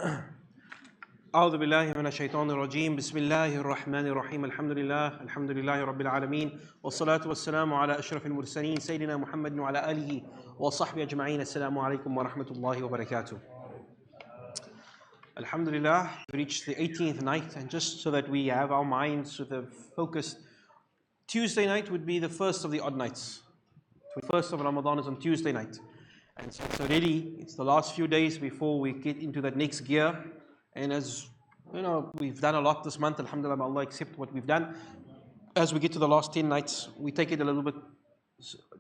أعوذ بالله من الشيطان الرجيم بسم الله الرحمن الرحيم الحمد لله رب العالمين والصلاة والسلام على أشرف المرسلين سيدنا محمد وعلى آله وصحبه أجمعين. السلام عليكم ورحمة الله وبركاته. Alhamdulillah, we reached the 18th night, and just so that we have our minds with a focus, Tuesday night would be the first of the odd nights. The first of Ramadan is on Tuesday night. And so really, it's the last few days before we get into that next gear. And as you know, we've done a lot this month, alhamdulillah, may Allah accept what we've done. As we get to the last 10 nights, we take it a little bit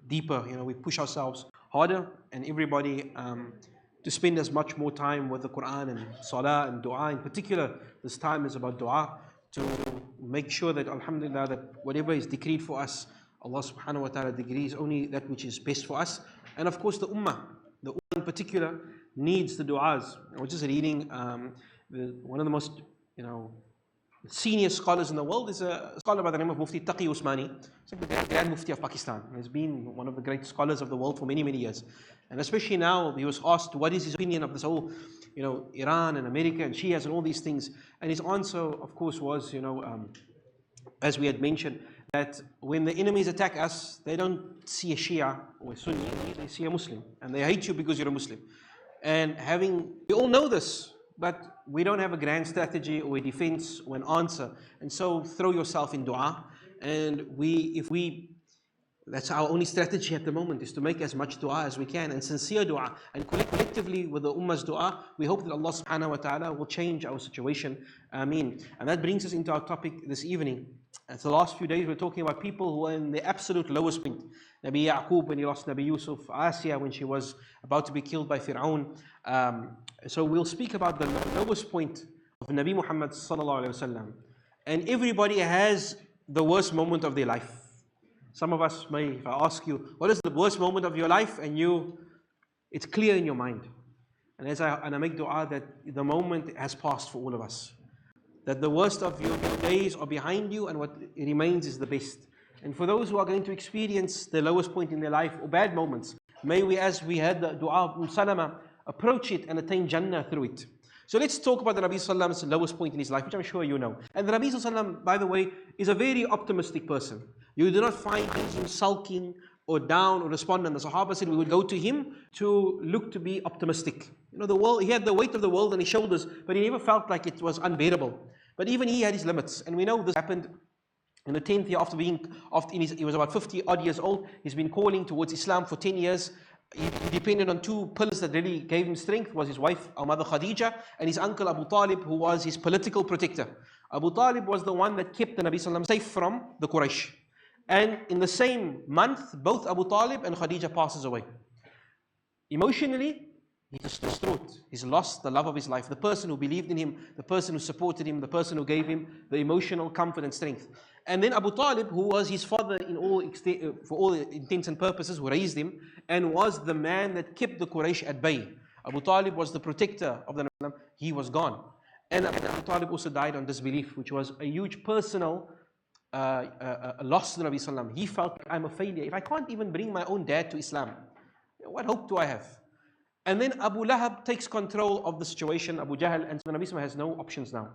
deeper, we push ourselves harder, and everybody to spend as much more time with the Quran and Salah and Dua. In particular, this time is about Dua, to make sure that, alhamdulillah, that whatever is decreed for us, Allah subhanahu wa ta'ala decrees only that which is best for us. And of course, the Ummah in particular needs the du'as. I was just reading one of the most senior scholars in the world is a scholar by the name of Mufti Taqi Usmani. It's like the Grand Mufti of Pakistan. He's been one of the great scholars of the world for many, many years. And especially now, he was asked what is his opinion of this whole, Iran and America and Shias and all these things. And his answer, of course, was, as we had mentioned, that when the enemies attack us, they don't see a Shia or a Sunni, they see a Muslim. And they hate you because you're a Muslim. And we all know this, but we don't have a grand strategy or a defense or an answer. And so throw yourself in dua. And that's our only strategy at the moment, is to make as much dua as we can, and sincere dua. And collectively with the ummah's dua, we hope that Allah subhanahu wa ta'ala will change our situation. Ameen. And that brings us into our topic this evening. It's the last few days we're talking about people who are in the absolute lowest point. Nabi Yaqub when he lost Nabi Yusuf, Asiya when she was about to be killed by Fir'aun. So we'll speak about the lowest point of Nabi Muhammad sallallahu alaihi wasallam. And everybody has the worst moment of their life. Some of us may, if I ask you, what is the worst moment of your life? And it's clear in your mind. And I make dua that the moment has passed for all of us. That the worst of your days are behind you, and what remains is the best. And for those who are going to experience the lowest point in their life or bad moments, may we, as we had the dua of Salama, approach it and attain Jannah through it. So let's talk about the Nabi Sallam's lowest point in his life, which I'm sure you know. And the Nabi Sallam, by the way, is a very optimistic person. You do not find him sulking or down or despondent. The Sahaba said we would go to him to look to be optimistic. The world, he had the weight of the world on his shoulders, but he never felt like it was unbearable. But even he had his limits. And we know this happened in the 10th year he was about 50 odd years old. He's been calling towards Islam for 10 years. He depended on two pillars that really gave him strength, was his wife, our mother Khadija, and his uncle Abu Talib, who was his political protector. Abu Talib was the one that kept the Nabi Sallam safe from the Quraysh. And in the same month, both Abu Talib and Khadija passes away. Emotionally, he's distraught. He's lost the love of his life. The person who believed in him, the person who supported him, the person who gave him the emotional comfort and strength. And then Abu Talib, who was his father for all intents and purposes, who raised him, and was the man that kept the Quraysh at bay. Abu Talib was the protector of the Nabi. He was gone. And Abu Talib also died on disbelief, which was a huge personal loss to the Nabi Sallam. He felt like, I'm a failure. If I can't even bring my own dad to Islam, what hope do I have? And then Abu Lahab takes control of the situation, Abu Jahl, and so the Nabi Sallam has no options now.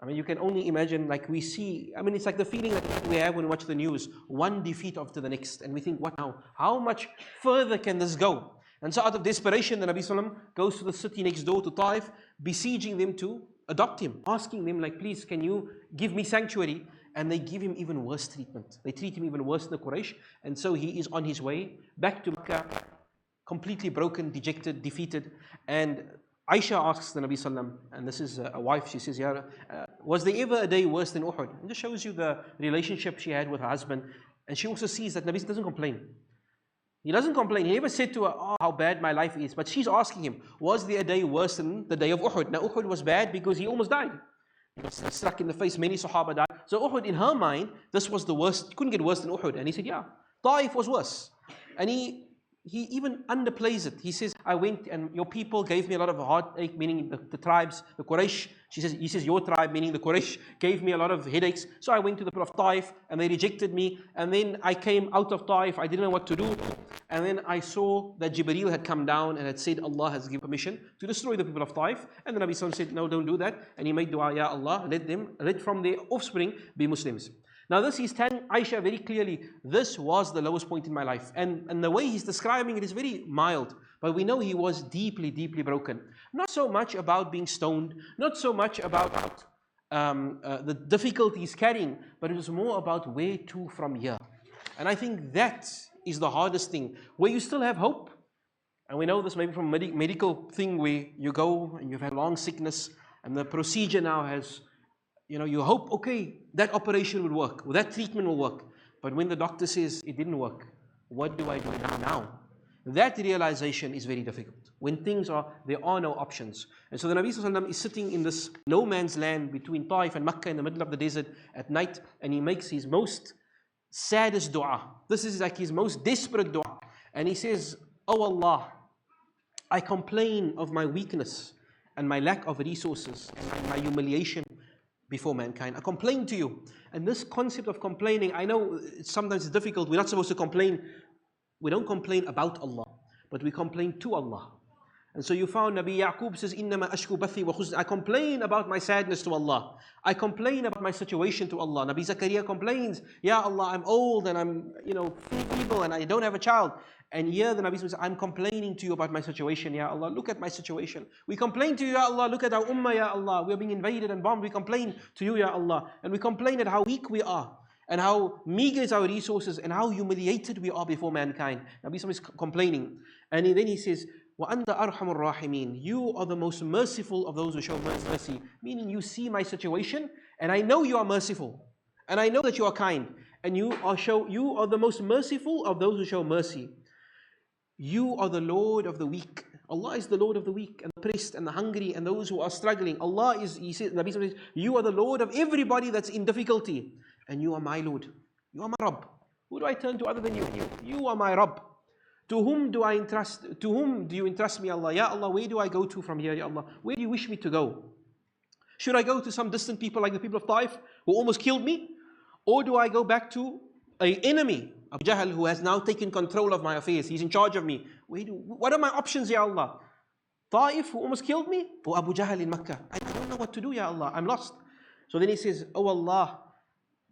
You can only imagine, like we see, it's like the feeling that we have when we watch the news, one defeat after the next, and we think, what now? How much further can this go? And so out of desperation, the Nabi Sallam goes to the city next door to Taif, besieging them to adopt him, asking them, please, can you give me sanctuary? And they give him even worse treatment. They treat him even worse than the Quraysh. And so he is on his way back to Mecca, completely broken, dejected, defeated. And Aisha asks the Nabi Sallam, and this is a wife, she says, was there ever a day worse than Uhud? And this shows you the relationship she had with her husband. And she also sees that Nabi doesn't complain. He doesn't complain. He never said to her, how bad my life is. But she's asking him, was there a day worse than the day of Uhud? Now Uhud was bad because he almost died. He was struck in the face, many Sahaba died. So Uhud, in her mind, this was the worst. It couldn't get worse than Uhud. And he said, Taif was worse. And he he even underplays it. He says, I went and your people gave me a lot of heartache, meaning the tribes, the Quraysh. He says, your tribe, meaning the Quraysh, gave me a lot of headaches. So I went to the people of Taif and they rejected me. And then I came out of Taif. I didn't know what to do. And then I saw that Jibreel had come down and had said, Allah has given permission to destroy the people of Taif. And the Nabi Sallallahu said, no, don't do that. And he made dua, Ya Allah, let from their offspring be Muslims. Now this he's telling Aisha very clearly, this was the lowest point in my life. And the way he's describing it is very mild. But we know he was deeply, deeply broken. Not so much about being stoned, not so much about the difficulties carrying, but it was more about where to from here. And I think that is the hardest thing, where you still have hope. And we know this maybe from a medical thing where you go and you've had long sickness and the procedure now has, you hope, okay, that operation will work, or that treatment will work. But when the doctor says it didn't work, what do I do now? That realization is very difficult. When there are no options. And so the Nabi Sallallahu Alaihi Wasallam is sitting in this no man's land between Taif and Makkah in the middle of the desert at night, and he makes his most saddest dua. This is like his most desperate dua. And he says, Oh Allah, I complain of my weakness and my lack of resources and my humiliation before mankind. I complain to you. And this concept of complaining, I know sometimes it's difficult. We're not supposed to complain. We don't complain about Allah, but we complain to Allah. And so you found Nabi Yaqub says, إِنَّمَا أَشْكُو بَثِي وَخُزْنِي. I complain about my sadness to Allah. I complain about my situation to Allah. Nabi Zakaria complains, Ya Allah, I'm old and I'm feeble and I don't have a child. And here the Nabi says, I'm complaining to you about my situation, Ya Allah. Look at my situation. We complain to you, Ya Allah. Look at our ummah, Ya Allah. We are being invaded and bombed. We complain to you, Ya Allah. And we complain at how weak we are and how meager is our resources and how humiliated we are before mankind. Nabi is complaining. And then he says, وَأَنْتَ أَرْحَمُ الرَّاحِمِينَ. You are the most merciful of those who show mercy. Meaning you see my situation and I know you are merciful. And I know that you are kind. And you are the most merciful of those who show mercy. You are the Lord of the weak. Allah is the Lord of the weak and the oppressed and the hungry and those who are struggling. Allah is, he says, Nabi says, you are the Lord of everybody that's in difficulty. And you are my Lord. You are my Rabb. Who do I turn to other than you? You are my Rabb. To whom do I entrust? To whom do you entrust me, Allah? Ya Allah, where do I go to from here, Ya Allah? Where do you wish me to go? Should I go to some distant people like the people of Taif who almost killed me? Or do I go back to an enemy, Abu Jahl, who has now taken control of my affairs? He's in charge of me. What are my options, Ya Allah? Taif, who almost killed me? Or Abu Jahl in Makkah? I don't know what to do, Ya Allah. I'm lost. So then he says, Oh Allah.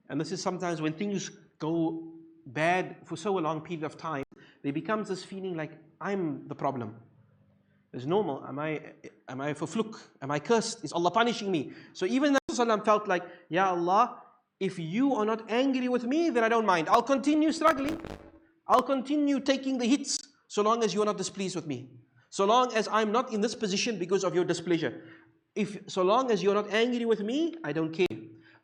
And this is sometimes when things go bad for so a long period of time, there becomes this feeling like I'm the problem. It's normal. Am I for fluke? Am I cursed? Is Allah punishing me? So even Rasulullah felt like, Ya Allah, if you are not angry with me, then I don't mind. I'll continue struggling. I'll continue taking the hits so long as you are not displeased with me. So long as I'm not in this position because of your displeasure. So long as you're not angry with me, I don't care.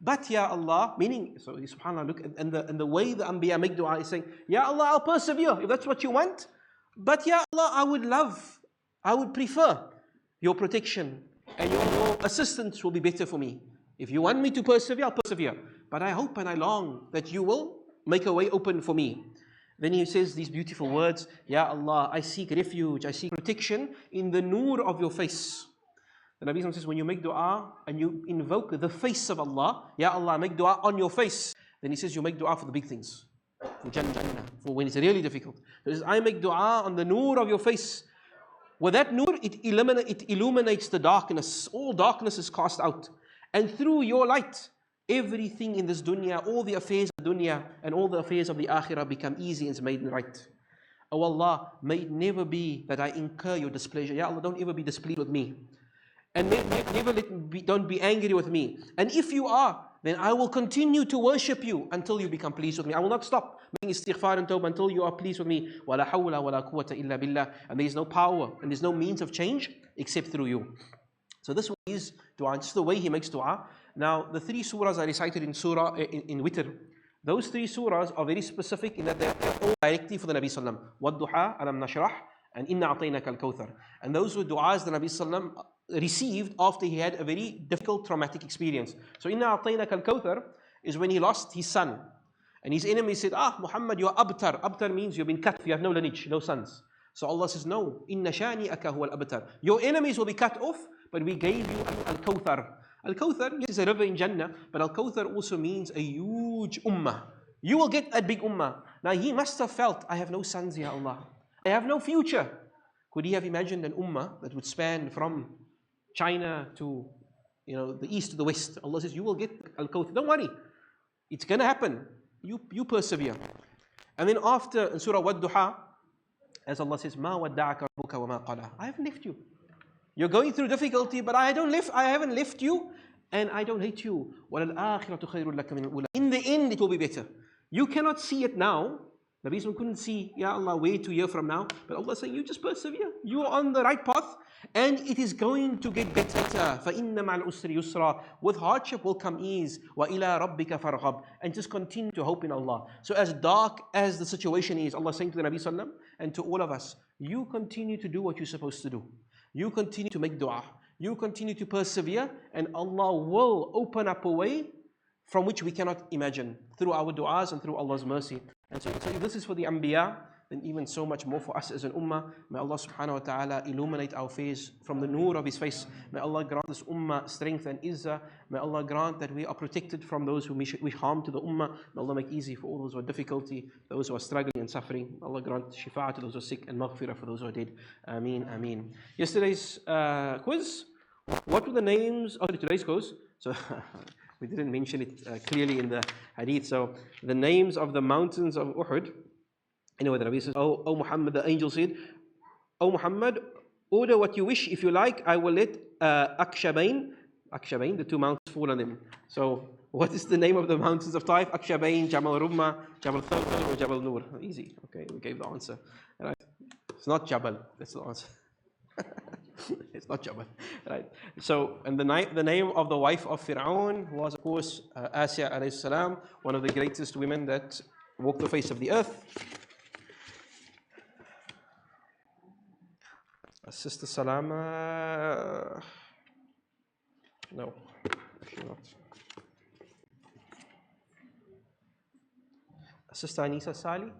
But Ya Allah, meaning, so subhanAllah, look, and the way the Anbiya make dua is saying, Ya Allah, I'll persevere if that's what you want. But Ya Allah, I would prefer your protection and your assistance will be better for me. If you want me to persevere, I'll persevere. But I hope and I long that you will make a way open for me. Then he says these beautiful words, Ya Allah, I seek refuge, I seek protection in the nur of your face. The Nabi says, when you make dua and you invoke the face of Allah, Ya Allah, make dua on your face. Then he says, you make dua for the big things. For Jannah, for when it's really difficult. He says, I make dua on the nur of your face. With that nur, it illuminates the darkness. All darkness is cast out. And through your light, everything in this dunya, all the affairs of dunya and all the affairs of the akhirah become easy and is made right. Oh Allah, may it never be that I incur your displeasure. Ya Allah, don't ever be displeased with me. And don't be angry with me. And if you are, then I will continue to worship you until you become pleased with me. I will not stop making istighfar and tawbah until you are pleased with me. وَلَا حَوْلَ وَلَا قُوَّةَ إِلَّا بِاللَّهِ. And there is no power and there is no means of change except through you. So this is dua. This is the way he makes dua. Now, the 3 surahs are recited in surah in Witr. Those 3 surahs are very specific in that they are all directly for the Nabi Sallam. وَالضُّحَى أَلَمْ نَشْرَحْ and إِنَّا أَعْطَيْنَاكَ الْكَوْثَرَ. And those were du'as the Nabi Sallam received after he had a very difficult traumatic experience. So إِنَّا أَعْطَيْنَاكَ الْكَوْثَرَ is when he lost his son. And his enemies said, ah, Muhammad, you are abtar. Abtar means you've been cut, you have no lineage, no sons. So Allah says, no, inna shani'aka huwa al-abtar. Your enemies will be cut off, but we gave you al-Kawthar. Al-Kawthar, yes, is a river in Jannah, but al-Kawthar also means a huge ummah. You will get that big ummah. Now he must have felt, I have no sons, Ya Allah. I have no future. Could he have imagined an ummah that would span from China to the east to the west? Allah says, you will get al-Kawthar. Don't worry. It's going to happen. You persevere. And then after, in Surah Wad-Duha, as Allah says, مَا وَدَّعَكَ رَبُّكَ وَمَا قَلَى. I haven't left you. You're going through difficulty, but I haven't left you, and I don't hate you. وَلَلْآخِرَةُ خَيْرٌ لَكَ مِنَ الْأُولَى. In the end, it will be better. You cannot see it now. The reason we couldn't see, Ya Allah, wait 2 years from now. But Allah is saying, you just persevere. You are on the right path, and it is going to get better. فَإِنَّ مَعَ الْأُسْرِ يُسْرًا. With hardship will come ease. وَإِلَىٰ رَبِّكَ فَارْغَب. And just continue to hope in Allah. So as dark as the situation is, Allah is saying to the Nabi Sallam and to all of us, you continue to do what you're supposed to do. You continue to make dua. You continue to persevere, and Allah will open up a way from which we cannot imagine, through our du'as and through Allah's mercy. And so if this is for the Anbiya, then even so much more for us as an ummah. May Allah subhanahu wa ta'ala illuminate our face from the nur of His face. May Allah grant this ummah strength and izzah. May Allah grant that we are protected from those who wish harm to the ummah. May Allah make easy for all those who are difficulty, those who are struggling and suffering. May Allah grant shifa to those who are sick and maghfirah for those who are dead. Ameen, ameen. Yesterday's quiz, what were the names of today's quiz? So we didn't mention it clearly in the hadith. So the names of the mountains of Uhud. Anyway, the Nabi says, oh Muhammad, the angel said, oh Muhammad, order what you wish. If you like, I will let Akshabain, the two mountains, fall on them. So what is the name of the mountains of Taif? Akshabain, Jabal Rumma, Jabal Thawbal, or Jabal Nur? Easy. Okay, we gave the answer. Right? It's not Jabal. That's the answer. It's not Jabal. Right. So, and the name of the wife of Fir'aun was, of course, Asya alayhi salam, one of the greatest women that walked the face of the earth. Sister Salama, no, actually not. Sister Anisa Sali,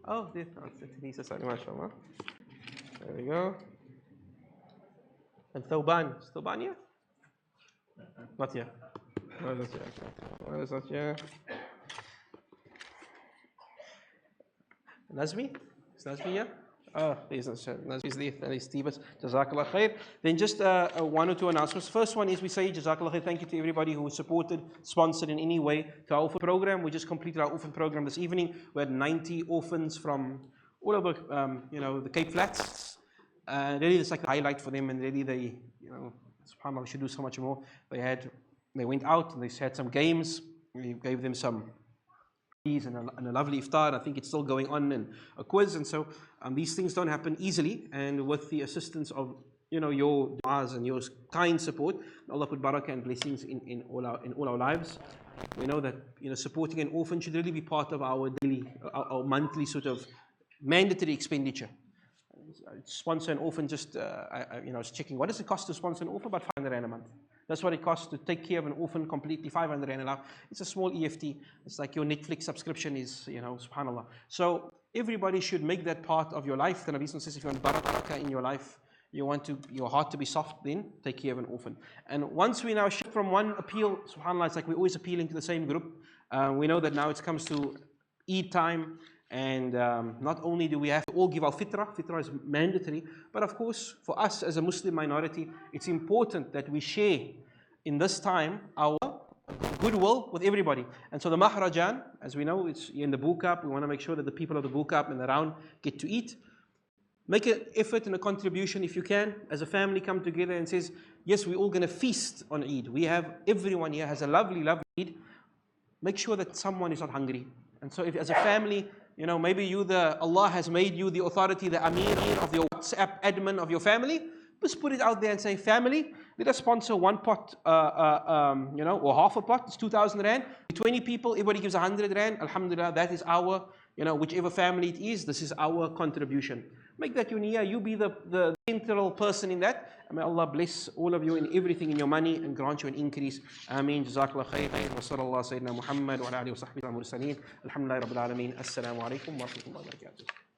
oh, this Anisa Sali, mashallah. There we go. And Thawban, is Thawban here? Not yet. No, that's yet. No, that's not yet. Nazmi? Is Nazmi here? Oh, he's not sure. Nazmi's there. That is Tibas. Jazakallah khair. Then just one or two announcements. First one is we say Jazakallah khair. Thank you to everybody who supported, sponsored in any way to our orphan program. We just completed our orphan program this evening. We had 90 orphans from all over, the Cape Flats. Really, it's like a highlight for them, and really they, subhanAllah, should do so much more. They went out and they had some games. We gave them some and a lovely iftar. I think it's still going on, and a quiz, and so these things don't happen easily, and with the assistance of your du'as and your kind support, Allah put barakah and blessings in all our lives. We know that supporting an orphan should really be part of our daily, our monthly sort of mandatory expenditure. Sponsor an orphan, just I was checking, what does it cost to sponsor an orphan? About 500 rand a month. That's what it costs to take care of an orphan completely, 500 rand a month. It's a small EFT. It's like your Netflix subscription is, subhanAllah. So everybody should make that part of your life. The Nabi says, if you want barakah in your life, you want your heart to be soft, then take care of an orphan. And once we now shift from one appeal, subhanAllah, it's like we're always appealing to the same group. We know that now it comes to Eid time. And not only do we have to all give our fitrah is mandatory, but of course, for us as a Muslim minority, it's important that we share in this time our goodwill with everybody. And so the Mahrajan, as we know, it's in the Bookab. We want to make sure that the people of the Bookab and around get to eat. Make an effort and a contribution if you can. As a family, come together and says, yes, we're all going to feast on Eid. Everyone here has a lovely, lovely Eid. Make sure that someone is not hungry. And so if as a family, maybe Allah has made you the authority, the Amir of your WhatsApp admin of your family. Just put it out there and say, family, let us sponsor one pot, or half a pot. It's 2,000 rand. 20 people, everybody gives 100 rand. Alhamdulillah, that is our, whichever family it is, this is our contribution. Make that your niyyah. You be the central person in that. And may Allah bless all of you in everything in your money and grant you an increase. Ameen. Jazakallah khair. Wa sallallahu Sayyidina Muhammad wa ala alihi wa sahbihi al-mursaleen. Alhamdulillah Rabbil Alameen. Assalamu alaikum wa rahmatullahi wa barakatuh.